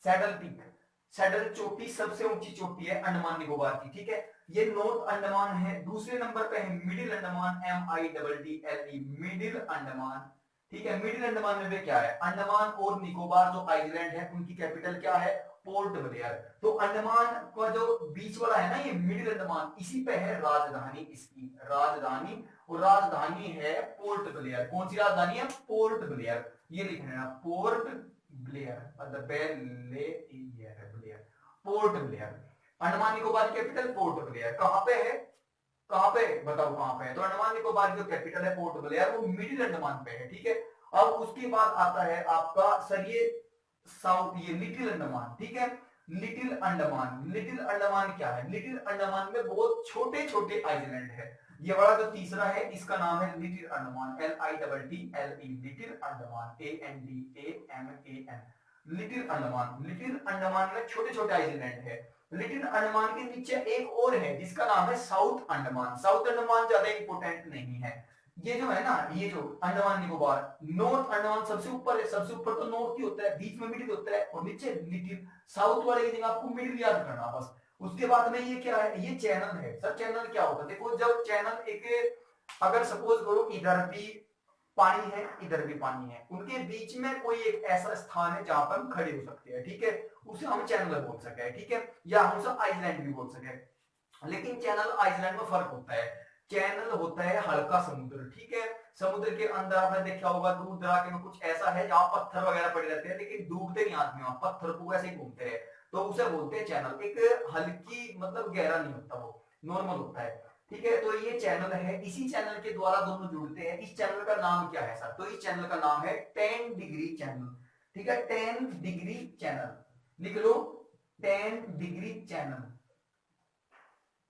saddle peak. Saddle चोटी सबसे ऊंची चोटी है अंडमान निकोबार की, ठीक है। ये नॉर्थ अंडमान है। दूसरे नंबर पे है middle Andaman, MIDDLE, middle Andaman, ठीक है। मिडिल अंडमान में क्या है, अंडमान और निकोबार जो आइलैंड है उनकी कैपिटल क्या है, पोर्ट ब्लेयर। तो अंडमान का जो बीच वाला है ना ये मिडिल अंडमान, इसी पे है राजधानी इसकी, राजधानी, और राजधानी है पोर्ट ब्लेयर। कौन सी राजधानी है, पोर्ट ब्लेयर, ये लिखना है port Blair, Blair, port Blair. Andaman Nicobar की कैपिटल पोर्ट ब्लेयर। कहां पे है, कहां पे बताओ कहां पे है? तो अंडमान निकोबार की जो कैपिटल है पोर्ट ब्लेयर, वो मिडिल अंडमान पे है, ठीक है। अब उसके बाद आता है आपका सर ये साउथ, ये लिटिल अंडमान, ठीक है। लिटिल अंडमान, लिटिल अंडमान क्या है? लिटिल अंडमान में बहुत छोटे छोटे आइलैंड है। ये वाला जो तीसरा है इसका नाम है little Andaman, LITTLE, little Andaman, ANDAMAN, little Andaman. Little Andaman में छोटे छोटे आइलैंड है। लिटिल अंडमान के नीचे एक और है जिसका नाम है साउथ अंडमान। साउथ अंडमान ज्यादा इंपोर्टेंट नहीं है। ये जो है ना, ये जो अंडमान निकोबार, नॉर्थ अंडमान सबसे ऊपर है, सबसे ऊपर तो नॉर्थ ही होता है, बीच में मिडिल होता है, और नीचे लिटिल। साउथ वाले की जगह आपको मिडिल याद करना बस। उसके बाद में ये क्या है? ये चैनल है। सर चैनल क्या होता है? देखो जब चैनल एक, अगर सपोज करो इधर भी पानी है, इधर भी पानी है, उनके बीच में कोई एक ऐसा स्थान है जहां पर हम खड़े हो सकते हैं, ठीक है, उसे हम चैनल बोल सके हैं, ठीक है, या हम उसे आइलैंड भी बोल सके हैं। लेकिन चैनल आइलैंड में फर्क होता है। चैनल होता है हल्का समुद्र, ठीक है। समुद्र के अंदर आपने देखा होगा दूर दराके में कुछ ऐसा है जहां पत्थर वगैरह पड़े रहते हैं, लेकिन डूबते नहीं आदमी वहां, पत्थर को ऐसे ही घूमते हैं, तो उसे बोलते हैं चैनल। एक हल्की मतलब गहरा नहीं होता, वो नॉर्मल होता है, ठीक है। तो ये चैनल है, इसी चैनल के द्वारा दोनों जुड़ते हैं। इस चैनल का नाम क्या है सर? तो इस चैनल का नाम है 10 डिग्री चैनल, ठीक है, 10 डिग्री चैनल। लिख लो 10 डिग्री चैनल।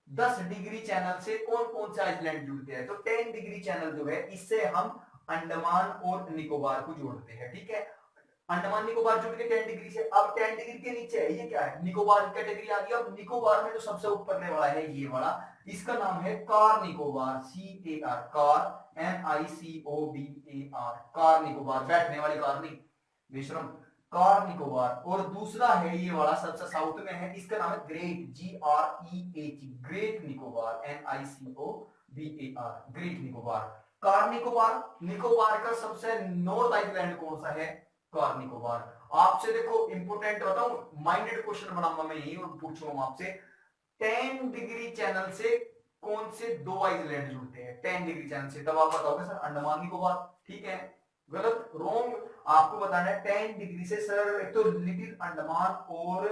10 डिग्री चैनल से कौन कौन से आइलैंड जुड़ते हैं? तो 10 डिग्री चैनल जो है इससे हम अंडमान और निकोबार को जोड़ते हैं, ठीक है। अंडमान निकोबार जुड़ के 10 डिग्री से। अब 10 डिग्री के नीचे है, ये क्या है? निकोबार की कैटेगरी आ गई। अब निकोबार में जो सबसे ऊपर वाला है ये वाला, इसका नाम है car Nicobar, CAR, car, NICOBAR, car Nicobar, बैठने वाली कार नहीं, विश्रम, कार निकोबार। और दूसरा है ये वाला सबसे साउथ में है, इसका नाम है great, GREAT, great Nicobar, NICOBAR, great Nicobar. Car Nicobar, Nicobar का सबसे नॉर्थ आइलैंड कौन सा है? कार निकोबार। आपसे देखो इंपोर्टेंट बताऊं, माइंडेड क्वेश्चन बनाऊंगा मैं यही और पूछूंगा आपसे, 10 डिग्री चैनल से कौन से दो आइलैंड जुड़ते हैं 10 डिग्री चैनल से? तब आप बताओगे सर अंडमान निकोबार, ठीक है। गलत, रॉन्ग। आपको बताना है 10 डिग्री से सर एक तो लिटिल अंडमान और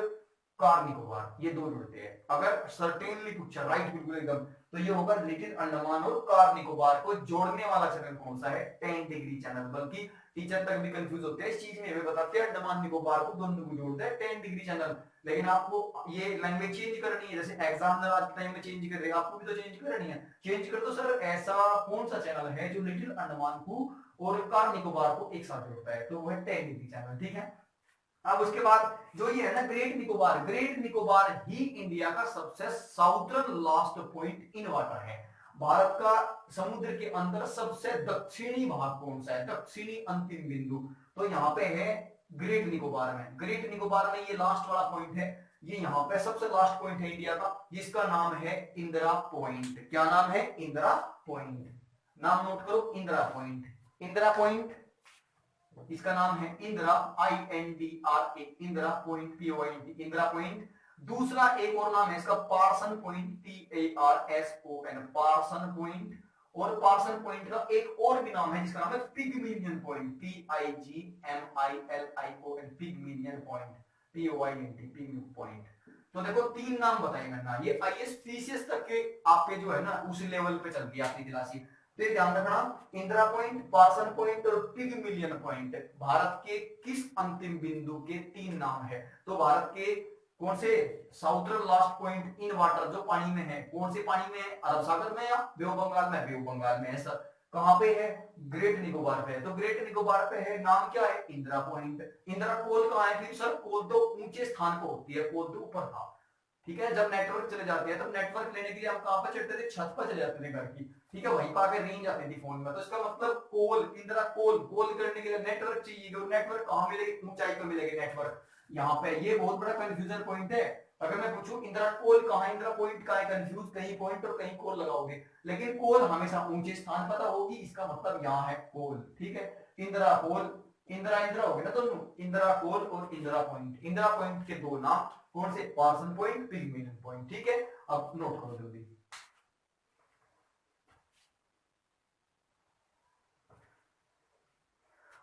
कार निकोबार, ये दो जुड़ते हैं। अगर सर्टेनली पूछा, राइट बिल्कुल एकदम, तो ये होगा लिटिल अंडमान और कार निकोबार को जोड़ने वाला चैनल कौन सा है? 10 डिग्री चैनल। बल्कि टीचर तक भी कंफ्यूज होते हैं इस चीज में, वे बताते हैं अंडमान निकोबार को दोनों को जोड़ता है 10 डिग्री चैनल। लेकिन आपको ये लैंग्वेज चेंज करनी है, जैसे एग्जामिनर आज के टाइम में चेंज कर रहे हैं, आपको भी तो चेंज करनी है। चेंज कर दो सर, ऐसा कौन सा चैनल है जो लिटिल अंडमान को और कार निकोबार को एक साथ जोड़ता है? तो वो है 10 डिग्री चैनल, ठीक है। अब उसके बाद जो ये है ना ग्रेट निकोबार, ग्रेट निकोबार ही इंडिया का सबसे southern last point in water है। भारत का समुद्र के अंदर सबसे दक्षिणी भाग कौन सा है? दक्षिणी अंतिम बिंदु, तो यहाँ पे है ग्रेट निकोबार में। ग्रेट निकोबार में ये लास्ट वाला पॉइंट है, ये यहाँ पे सबसे लास्ट पॉइंट है इंडिया का, जिसका नाम है इंदिरा पॉइंट। क्या नाम है? इंदिरा पॉइंट। नाम नोट करो, इंदिरा पॉइंट। इंदिरा पॉइंट, इसका नाम है Indira, INDRA, Indira point, POINT, Indira point. दूसरा एक और नाम है इसका Parson point, PARSON, Parson point. और पार्सन पॉइंट का एक और भी नाम है जिसका नाम है Pygmalion point, PIGMILION, Pygmalion point, POINT, Pygmalion point. तो देखो तीन नाम बताए मैंने, ये IAS PCS तक के आपके जो है ना उस लेवल पे चल गई आपकी क्लास। तो ध्यान रखना, इंदिरा पॉइंट, पार्सन पॉइंट और पिगमिलियन पॉइंट भारत के किस अंतिम बिंदु के तीन नाम है? तो भारत के कौन से southern last point in water, जो पानी में है, कौन से पानी में है? अरब सागर में या बे ऑफ बंगाल में? बे ऑफ बंगाल में है सर। कहां पे है? ग्रेट निकोबार पे है। तो ग्रेट निकोबार पे है, नाम क्या है? इंदिरा पॉइंट। इंदिरा कोल कहां है फिर सर? कोल तो ऊंचे स्थान पर होती है, कोल तो ऊपर था, ठीक है। जब नेटवर्क चले जाते हैं तब नेटवर्क लेने के लिए हम कहां पर चढ़ते थे? छत पर चले जाते थे घर की, ठीक है, वहीं पर आके रेंज आती थी फोन में। तो इसका मतलब कोल, इंदिरा कोल, कोल करने के लिए नेटवर्क चाहिए। नेटवर्क कहां मिलेगी? ऊंचाई पर मिलेगी नेटवर्क, यहाँ पे। ये बहुत बड़ा कंफ्यूजन पॉइंट है। अगर मैं पूछूं इंदिरा कोल कहां है, इंदिरा पॉइंट कहां है, कंफ्यूज, कहीं पॉइंट और कहीं कोल लगाओगे, लेकिन कोल हमेशा ऊंचे स्थान पता होगी, इसका मतलब यहाँ है कोल, ठीक है। इंदिरा कोल, इंदिरा इंदिरा हो गया ना दोनों, इंदिरा कोल और इंदिरा पॉइंट। इंदिरा पॉइंट के दो नाम कौन से? पार्सन पॉइंट, पिगमिलियन पॉइंट, ठीक है। अब नोट करो जल्दी।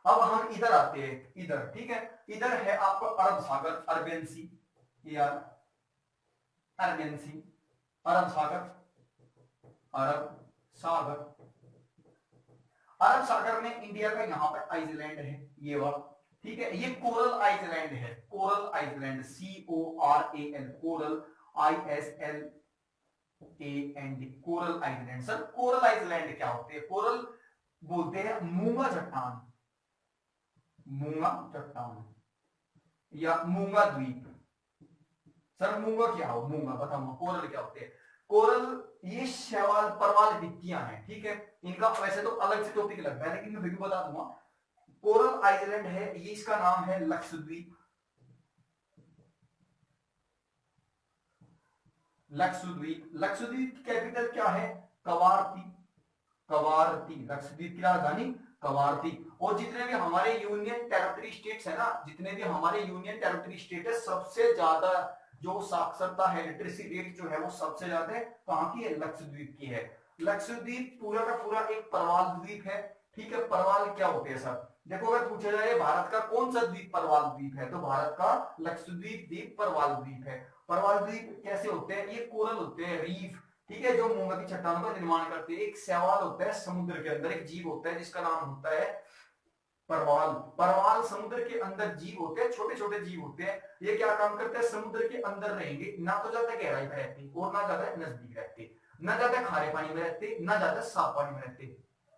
अब हम इधर आते हैं, इधर, ठीक है। इधर है आपका अरब सागर, अरबियन सी, यार अरबियन सी, अरब सागर, अरब सागर। अरब सागर में इंडिया का यहाँ पर आइसलैंड है ये वाला, ठीक है। ये कोरल आइसलैंड है, coral island, CORAL, coral, ISLAND, coral island. Sir coral island क्या होते हैं? कोरल बोलते हैं मूंगा चट्टान, मूंगा चट्टान या मूंगा द्वीप। सर मूंगा क्या हो, मूंगा बताऊंगा। कोरल क्या होते हैं? कोरल ये शैवाल परवाल टिक्कियां हैं, ठीक है। इनका वैसे तो अलग से टॉपिक लगता है, लेकिन मैं फिर भी बता दूंगा। कोरल आइलैंड है ये, इसका नाम है लक्षद्वीप, लक्षद्वीप। लक्षद्वीप की कैपिटल क्या है? कवारती, कवारती। लक्षद्वीप की राजधानी कवारती। और जितने भी हमारे यूनियन टेरिटरी स्टेट्स है ना, जितने भी हमारे यूनियन टेरिटरी स्टेट है, सबसे ज्यादा जो साक्षरता है, लिटरेसी रेट जो है वो सबसे ज्यादा है कहां की है? लक्षद्वीप की है। लक्षद्वीप पूरा का पूरा एक परवाल द्वीप है, ठीक है। परवाल क्या होते हैं सर? देखो अगर पूछा जाए भारत का कौन सा द्वीप परवाल द्वीप है, तो भारत का लक्षद्वीप द्वीप परवाल द्वीप है। परवाल द्वीप कैसे होते हैं? ये कोरल होते हैं, रीफ, ठीक है, जो मूंगा की चट्टानों का निर्माण करते हैं। एक शैवाल होता है समुद्र के अंदर, एक जीव होता है जिसका नाम होता है परवाल। परवाल समुद्र के अंदर जीव होते हैं, छोटे छोटे जीव होते हैं। ये क्या काम करते हैं? समुद्र के अंदर रहेंगे, ना तो ज्यादा गहराई में रहते और ना ज्यादा नजदीक रहते, ना ज्यादा खारे पानी में रहते, ना ज्यादा साफ पानी में रहते।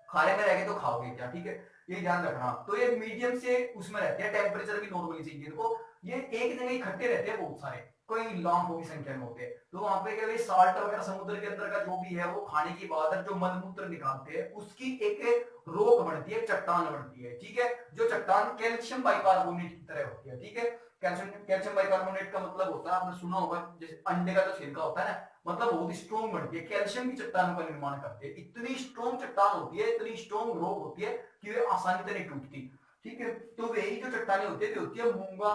खारे में रहेंगे तो खाओगे क्या, ठीक है, ये ध्यान रखना। तो ये मीडियम से उसमें रहते हैं, टेम्परेचर भी नॉर्मली चाहिए। देखो ये एक जगह इकट्ठे रहते हैं बहुत सारे, कोई लाखों की संख्या में होते हैं। तो वहां पे क्या साल्ट वगैरह समुद्र के अंदर का जो भी है वो खाने के बाद जो मलमूत्र निकालते हैं उसकी एक रोक बनती है, चट्टान बनती है, ठीक है। जो चट्टान कैल्शियम बाइकार्बोनेट की तरह होती है, ठीक है। कैल्शियम बाइकार्बोनेट का मतलब होता है, आपने सुना होगा, जैसे अंडे का जो छिलका होता है ना, मतलब बहुत स्ट्रॉन्ग बनती है, कैल्शियम की चट्टानों का निर्माण करते हैं। इतनी स्ट्रॉन्ग चट्टान होती है, इतनी स्ट्रॉन्ग रोक होती है कि वे आसानी से नहीं टूटती, ठीक है। तो वही जो चट्टाने होती है, होती है मूंगा,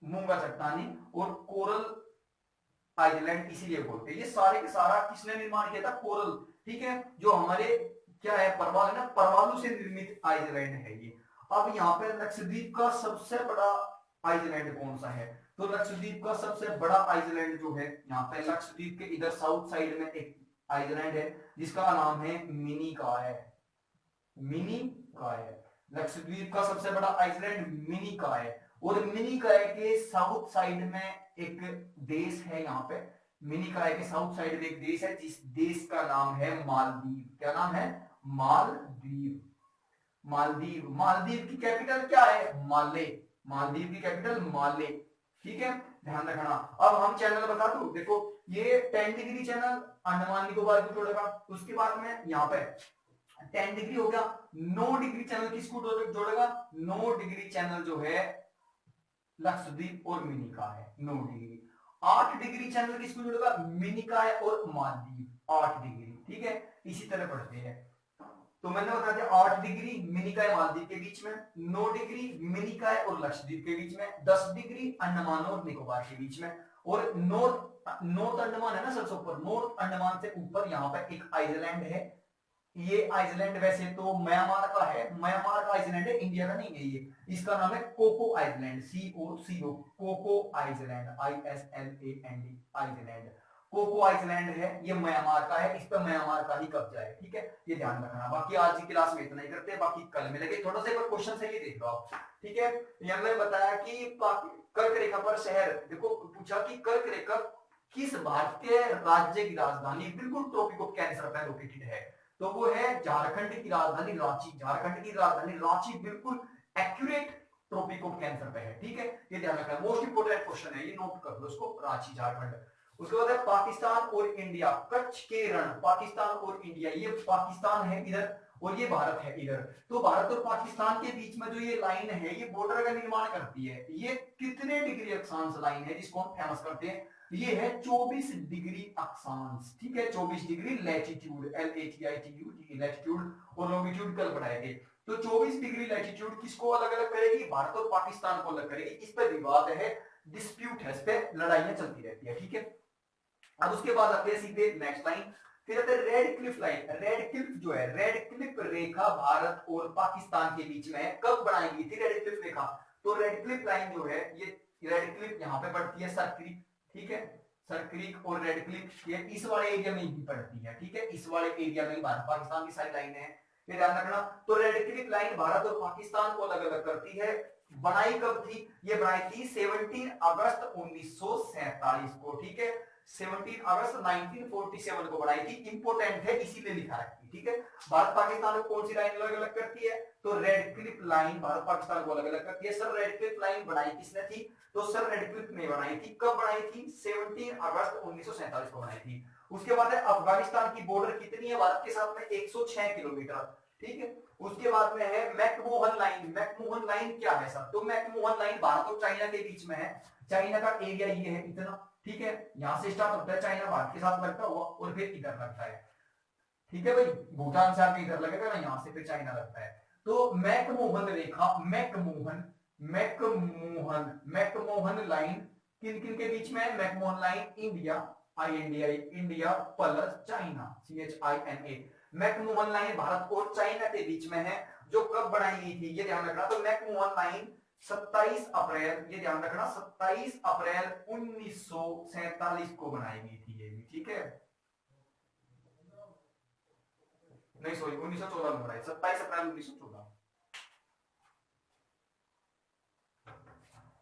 मूंगा चट्टानी और कोरल आइलैंड इसीलिए बोलते हैं। ये सारे के सारा किसने निर्माण किया था? कोरल, ठीक है। जो हमारे क्या है, परवाल है ना, परवालू से निर्मित आइलैंड है ये। अब यहाँ पे लक्षद्वीप का सबसे बड़ा आइलैंड कौन सा है? तो लक्षद्वीप का सबसे बड़ा आइलैंड जो है, यहाँ पे लक्षद्वीप के इधर साउथ साइड में एक आइलैंड है जिसका नाम है मिनी काय, मिनी काय। लक्षद्वीप का सबसे बड़ा आइलैंड मिनी काय। और मिनी काय के साउथ साइड में एक देश है, यहाँ पे मिनी काय के साउथ साइड में एक देश है जिस देश का नाम है मालदीव। क्या नाम है? मालदीव, मालदीव। मालदीव की कैपिटल क्या है? माले। मालदीव की कैपिटल माले, ठीक है, ध्यान रखना। अब हम चैनल बता दू, देखो ये 10 डिग्री चैनल अंडमान निकोबार को जोड़ेगा। उसके बाद में यहाँ पे 10 डिग्री हो गया। 9 डिग्री चैनल किसको जोड़ेगा? 9 डिग्री चैनल जो है लक्षद्वीप और मिनिका है, 9 डिग्री। 8 डिग्री चैनल किसको जोड़ेगा? मिनिका और मालदीव, 8 डिग्री, ठीक है। इसी तरह पढ़ते हैं। तो मैंने बता दिया 8 डिग्री मिनिकाय मालदीव के बीच में, 9 डिग्री मिनिकाय और लक्षद्वीप के बीच में, 10 डिग्री अंडमान और निकोबार के बीच में। और नॉर्थ अंडमान है ना सबसे ऊपर, नॉर्थ अंडमान से ऊपर यहाँ पे एक आइलैंड है। ये आइलैंड वैसे तो म्यांमार का है, म्यांमार का आइलैंड है, इंडिया का नहीं है ये। इसका नाम है cocoa island, COCO, cocoa island, ISLAND island. Cocoa island है, ये म्यांमार का है, इस पर म्यांमार का ही कब्जा है, ठीक है, ये ध्यान रखना। बाकी आज की क्लास में इतना ही करते हैं, बाकी कल मिलेंगे। थोड़ा सा एक क्वेश्चन है, ये देख लो आप, ठीक है। यहाँ मैंने बताया कि कर्क रेखा पर शहर, देखो पूछा कि कर्क रेखा किस भारतीय राज्य की राजधानी बिल्कुल ट्रॉपिक ऑफ कैंसर पर लोकेटेड है? तो वो है झारखंड की राजधानी रांची। झारखंड की राजधानी रांची बिल्कुल एक्यूरेट ट्रॉपिक ऑफ कैंसर पे है, ठीक है, ये ध्यान रखना। मोस्ट इंपोर्टेंट क्वेश्चन है ये, नोट कर लो इसको, रांची झारखंड। उसके बाद है पाकिस्तान और इंडिया, कच्छ के रण। पाकिस्तान और इंडिया, ये पाकिस्तान है इधर और ये भारत है इधर। तो भारत और पाकिस्तान के बीच में जो ये लाइन है, ये बॉर्डर का निर्माण करती है। ये कितने डिग्री अक्षांश लाइन है जिसको हम फेमस करते हैं? ये है 24 डिग्री अक्षांश, ठीक है, 24 डिग्री लैटिट्यूड, LATITUD लैटिट्यूड, और लॉन्गिट्यूड कल पढ़ाए थे। तो 24 डिग्री लैटिट्यूड किसको अलग अलग करेगी? भारत और पाकिस्तान को अलग करेगी। इस पर विवाद है, डिस्प्यूट है, इस पे लड़ाइयां चलती रहती है, ठीक है। अब उसके बाद आते हैं सीधे नेक्स्ट लाइन, फिर आते हैं red Cliff line. Red Cliff जो है, रेड क्लिफ रेखा भारत और पाकिस्तान के बीच में है। कब बनाई गई थी रेड क्लिफ रेखा? तो रेड क्लिफ लाइन जो है, ये रेड क्लिफ यहाँ पे पड़ती है, सर क्लिफ, ठीक है, सर क्रीक और रेड क्लिफ ये इस वाले एरिया में ही पड़ती है, ठीक है, इस वाले एरिया में भारत पाकिस्तान की सारी लाइनें हैं, ये ध्यान रखना। तो रेड क्लिफ लाइन भारत और पाकिस्तान को अलग अलग करती है। बनाई कब थी? ये बनाई थी 17 अगस्त 1947 को, ठीक है, 17 अगस्त 1947 को बनाई थी। इंपोर्टेंट है इसीलिए लिखा रखी, ठीक है। भारत पाकिस्तान को कौन सी लाइन अलग अलग करती है? तो red Cliff line Bharat Pakistan को अलग अलग करती है। सर रेड क्लिफ लाइन बनाई किसने थी? तो सर रेड क्लिफ ने बनाई थी। कब बनाई थी? 17 अगस्त 1947 को बनाई थी। उसके बाद है अफगानिस्तान की बॉर्डर कितनी है भारत के साथ में? 106 किलोमीटर, ठीक है। उसके बाद में है मैकमोहन लाइन। मैकमोहन लाइन क्या है सर? तो मैकमोहन लाइन भारत और चाइना के बीच में है। चाइना का एरिया ये है इतना, ठीक है, यहां से स्टार्ट होता है, चाइना भारत के साथ लगता हुआ और फिर इधर लगता है, ठीक है भाई, भूटान से आके इधर लगेगा ना, यहां से फिर चाइना लगता है। तो मैकमोहन रेखा, मैकमोहन मैकमोहन मैकमोहन लाइन किन किन के बीच में है? McMahon line India, INDI, India plus China, CHINA। McMahon line Bharat और चाइना के बीच में है, जो कब बनाई गई थी ये ध्यान रखना। तो मैकमोहन लाइन 27 अप्रैल, ये ध्यान रखना, 27 अप्रैल 1947 को बनाई गई थी ये भी, ठीक है, नहीं सॉरी 1914 में बनाई, 27 अप्रैल 1914।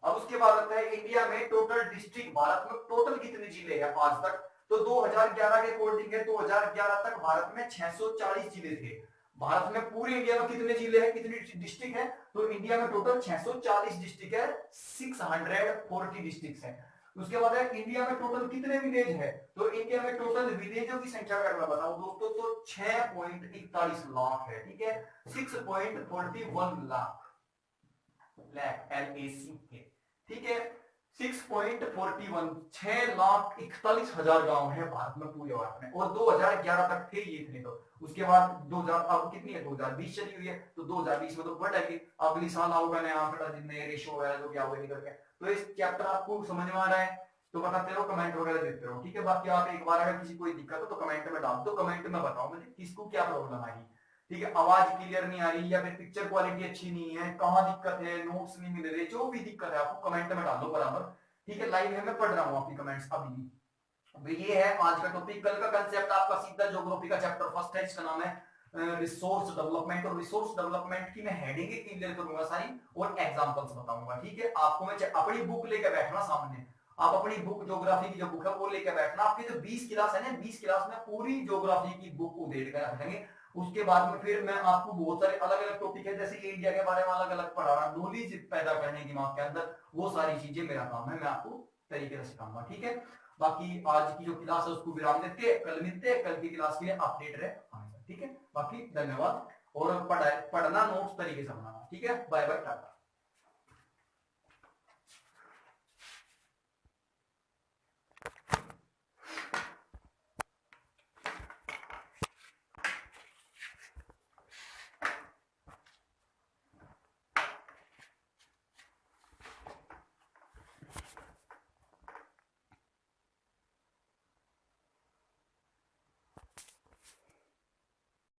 अब उसके बाद आता है इंडिया में टोटल डिस्ट्रिक्ट, भारत में टोटल कितने जिले हैं आज तक? तो 2011 के अकॉर्डिंग है, 2011 तक भारत में 640 जिले थे। भारत में पूरे इंडिया में कितने जिले हैं, कितनी डिस्ट्रिक्ट है? तो इंडिया में टोटल 640 डिस्ट्रिक्ट है, 640 डिस्ट्रिक्ट है। उसके बाद है इंडिया में टोटल कितने विलेज है? तो इंडिया में टोटल विलेजों की संख्या अगर मैं बताऊं दोस्तों तो 6.41 लाख है, ठीक है, 6.41 लाख, LAC, ठीक है, 6.41, 6,41,000 गांव है भारत में, पूरे भारत में, और 2011 तक थे ये इतने। तो उसके बाद 2000 अब कितनी है? 2020 चली हुई है, तो 2020 में तो बढ़ेगी, अगली साल आओगे नया आंकड़ा जितने रेशो है जो क्या हुआ निकल के। तो इस चैप्टर आपको समझ में आ रहा है तो बताते रहो, कमेंट वगैरह देते रहो, ठीक है। बाकी आप एक बार अगर किसी कोई दिक्कत हो तो कमेंट में डाल दो, कमेंट में बताओ मुझे किसको क्या प्रॉब्लम आई, ठीक है, आवाज क्लियर नहीं आ रही या फिर पिक्चर क्वालिटी अच्छी नहीं है, कहां दिक्कत है, नोट्स नहीं मिल रहे, जो भी दिक्कत है आपको कमेंट में डाल दो बराबर, ठीक है। लाइव है, मैं पढ़ रहा हूं आपकी कमेंट्स अभी। तो ये है आज का टॉपिक। कल का कंसेप्ट आपका सीधा ज्योग्राफी का चैप्टर फर्स्ट है, इसका नाम है रिसोर्स डेवलपमेंट, और रिसोर्स डेवलपमेंट की मैं हेडिंग क्लियर करूंगा सारी और एग्जांपल्स बताऊंगा, ठीक है। आपको मैं अपनी बुक लेकर बैठना सामने, आप अपनी बुक ज्योग्राफी की जो बुक है वो लेकर बैठना। आपकी जो 20 क्लास है ना, 20 क्लास में पूरी ज्योग्राफी की बुक उधेड़ कर रख देंगे। उसके बाद में फिर मैं आपको बहुत सारे अलग अलग टॉपिक है, जैसे इंडिया के बारे में अलग अलग पढ़ाना, नॉलेज पैदा करने दिमाग के अंदर, वो सारी चीजें मेरा काम है, मैं आपको तरीके से सिखाऊंगा, ठीक है। बाकी आज की जो क्लास है उसको विराम देते हैं, कल मिलते हैं, कल की क्लास के लिए अपडेट रहे हमेशा, ठीक है। बाकी धन्यवाद, और पढ़ना नोट्स तरीके से बनाना, ठीक है। Bye bye, Tata.